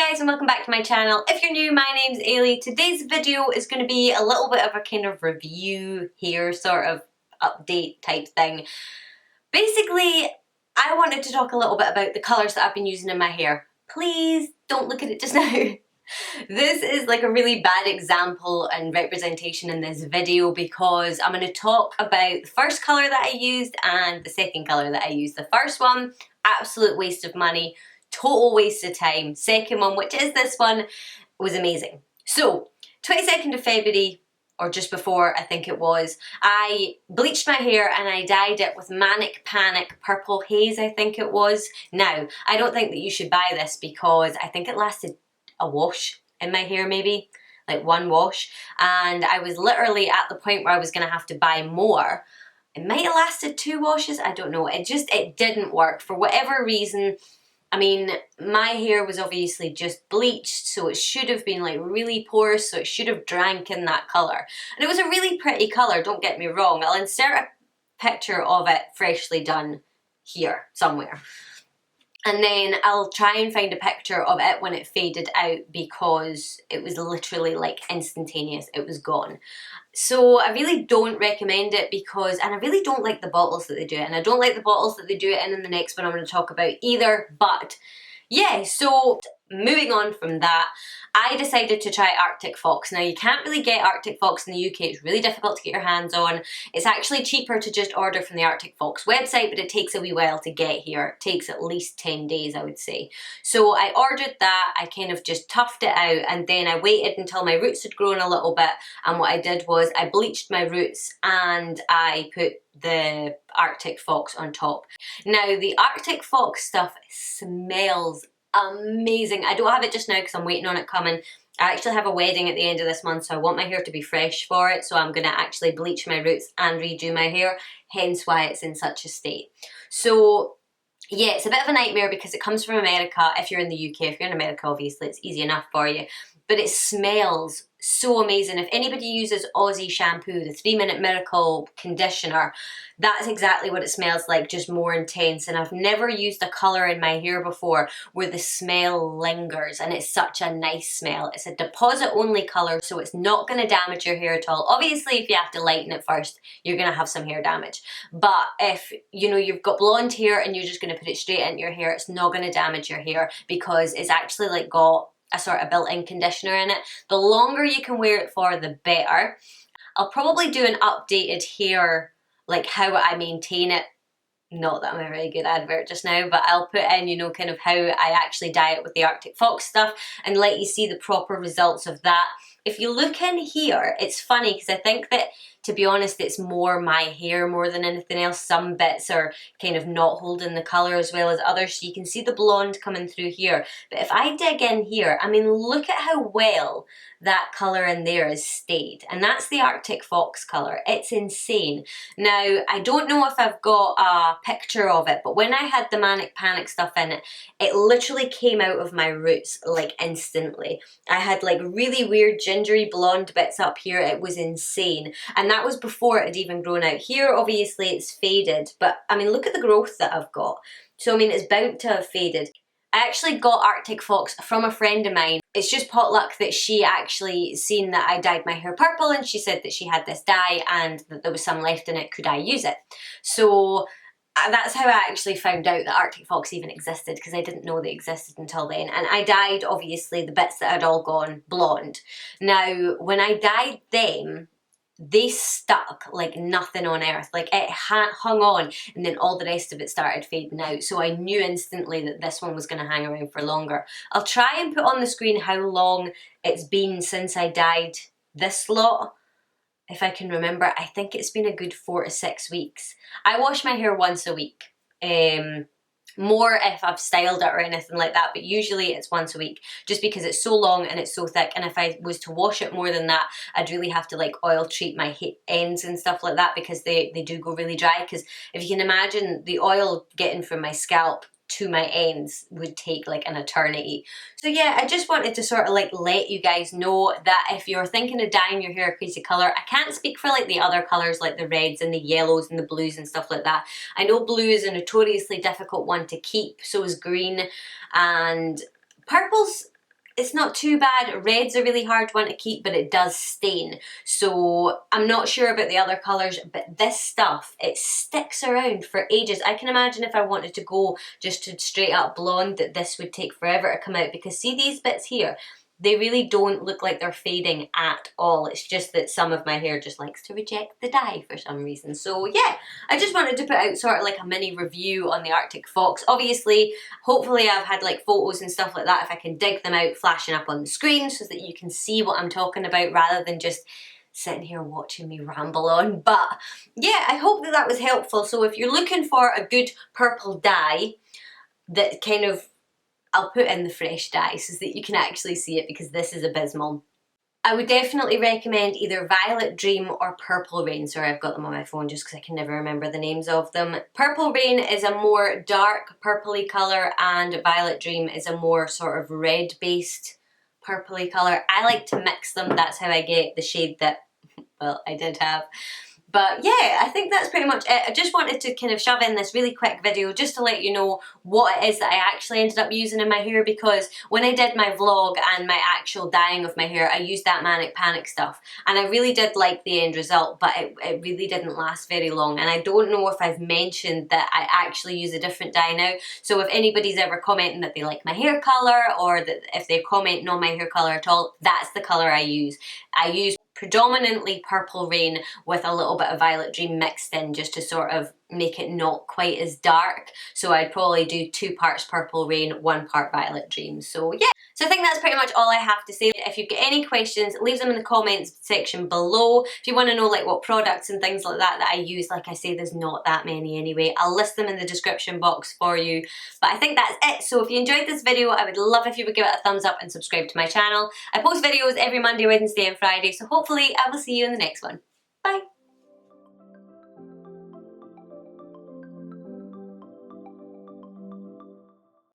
guys and welcome back to my channel. If you're new, my name's Ailey. Today's video is going to be a little bit of a kind of review here, sort of update type thing. Basically, I wanted to talk a little bit about the colours that I've been using in my hair. Please don't look at it just now. This is like a really bad example and representation in this video because I'm going to talk about the first colour that I used and the second colour that I used. The first one, absolute waste of money. Total waste of time. Second one, which is this one, was amazing. So, 22nd of February, or just before I think it was, I bleached my hair and I dyed it with Manic Purple Haze, I think it was. Now, I don't think that you should buy this because I think it lasted a wash in my hair maybe, like one wash, and I was literally at the point where I was going to have to buy more. It might have lasted 2 washes, I don't know. It didn't work for whatever reason. I mean, my hair was obviously just bleached, so it should have been like really porous, so it should have drank in that colour. And it was a really pretty colour, don't get me wrong. I'll insert a picture of it freshly done here somewhere. And then I'll try and find a picture of it when it faded out because it was literally like instantaneous, it was gone. So I really don't recommend it because, and I really don't like the bottles that they do it, and I don't like the bottles that they do it in the next one I'm going to talk about either, but yeah, so moving on from that, I decided to try Arctic Fox. Now you can't really get Arctic Fox in the UK, it's really difficult to get your hands on. It's actually cheaper to just order from the Arctic Fox website, but it takes a wee while to get here. It takes at least 10 days, I would say. So I ordered that, I kind of just toughed it out, and then I waited until my roots had grown a little bit, and what I did was I bleached my roots and I put the Arctic Fox on top. Now the Arctic Fox stuff smells amazing. I don't have it just now because I'm waiting on it coming. I actually have a wedding at the end of this month, so I want my hair to be fresh for it, so I'm going to actually bleach my roots and redo my hair, hence why it's in such a state. So yeah, it's a bit of a nightmare because it comes from America. If you're in the UK, if you're in America, obviously it's easy enough for you, but it smells so amazing. If anybody uses Aussie shampoo, the 3-Minute Miracle conditioner, that's exactly what it smells like, just more intense. And I've never used a colour in my hair before where the smell lingers, and it's such a nice smell. It's a deposit only colour, so it's not going to damage your hair at all. Obviously, if you have to lighten it first, you're going to have some hair damage. But if, you know, you've got blonde hair and you're just going to put it straight into your hair, it's not going to damage your hair because it's actually like got a sort of built-in conditioner in it. The longer you can wear it for, the better. I'll probably do an updated hair, like how I maintain it. Not that I'm a very good advert just now, but I'll put in, you know, kind of how I actually dye it with the Arctic Fox stuff and let you see the proper results of that. If you look in here, it's funny because I think that, to be honest, it's more my hair more than anything else. Some bits are kind of not holding the colour as well as others, so you can see the blonde coming through here. But if I dig in here, I mean, look at how well that colour in there has stayed. And that's the Arctic Fox colour. It's insane. Now, I don't know if I've got a picture of it, but when I had the Manic Panic stuff in it, it literally came out of my roots like instantly. I had like really weird gingery blonde bits up here. It was insane. And that was before it had even grown out. Here, obviously, it's faded, but I mean, look at the growth that I've got. So, I mean, it's bound to have faded. I actually got Arctic Fox from a friend of mine. It's just pot luck that she actually seen that I dyed my hair purple, and she said that she had this dye and that there was some left in it. Could I use it? So that's how I actually found out that Arctic Fox even existed, because I didn't know they existed until then. And I dyed, obviously, the bits that had all gone blonde. Now, when I dyed them, they stuck like nothing on earth. Like it hung on, and then all the rest of it started fading out. So I knew instantly that this one was going to hang around for longer. I'll try and put on the screen how long it's been since I dyed this lot. If I can remember, I think it's been a good 4 to 6 weeks. I wash my hair once a week. More if I've styled it or anything like that, but usually it's once a week just because it's so long and it's so thick, and if I was to wash it more than that, I'd really have to like oil treat my ends and stuff like that because they do go really dry, because if you can imagine, the oil getting from my scalp to my ends would take like an eternity. So yeah, I just wanted to sort of like let you guys know that if you're thinking of dyeing your hair a crazy colour, I can't speak for like the other colours like the reds and the yellows and the blues and stuff like that. I know blue is a notoriously difficult one to keep, so is green, and purple's it's not too bad. Red's a really hard one to keep, but it does stain. So I'm not sure about the other colours, but this stuff, it sticks around for ages. I can imagine if I wanted to go just to straight up blonde that this would take forever to come out, because see these bits here? They really don't look like they're fading at all. It's just that some of my hair just likes to reject the dye for some reason. So yeah, I just wanted to put out sort of like a mini review on the Arctic Fox. Obviously, hopefully I've had like photos and stuff like that, if I can dig them out, flashing up on the screen so that you can see what I'm talking about rather than just sitting here watching me ramble on. But yeah, I hope that that was helpful. So if you're looking for a good purple dye that kind of, I'll put in the fresh dye so that you can actually see it, because this is abysmal. I would definitely recommend either Violet Dream or Purple Rain. Sorry, I've got them on my phone just because I can never remember the names of them. Purple Rain is a more dark purpley colour and Violet Dream is a more sort of red based purpley colour. I like to mix them, that's how I get the shade that, well, I did have. But yeah, I think that's pretty much it. I just wanted to kind of shove in this really quick video just to let you know what it is that I actually ended up using in my hair, because when I did my vlog and my actual dyeing of my hair, I used that Manic Panic stuff and I really did like the end result, but it really didn't last very long. And I don't know if I've mentioned that I actually use a different dye now. So if anybody's ever commenting that they like my hair colour, or that if they're commenting on my hair colour at all, that's the colour I use. I use predominantly Purple Rain with a little bit of Violet Dream mixed in just to sort of make it not quite as dark. So I'd probably do 2 parts Purple Rain, 1 part Violet Dream. So yeah, so I think that's pretty much all I have to say. If you've got any questions, leave them in the comments section below. If you want to know like what products and things like that I use, like I say, there's not that many anyway. I'll list them in the description box for you. But I think that's it. So if you enjoyed this video, I would love if you would give it a thumbs up and subscribe to my channel. I post videos every Monday, Wednesday and Friday, so hopefully I will see you in the next one. Bye!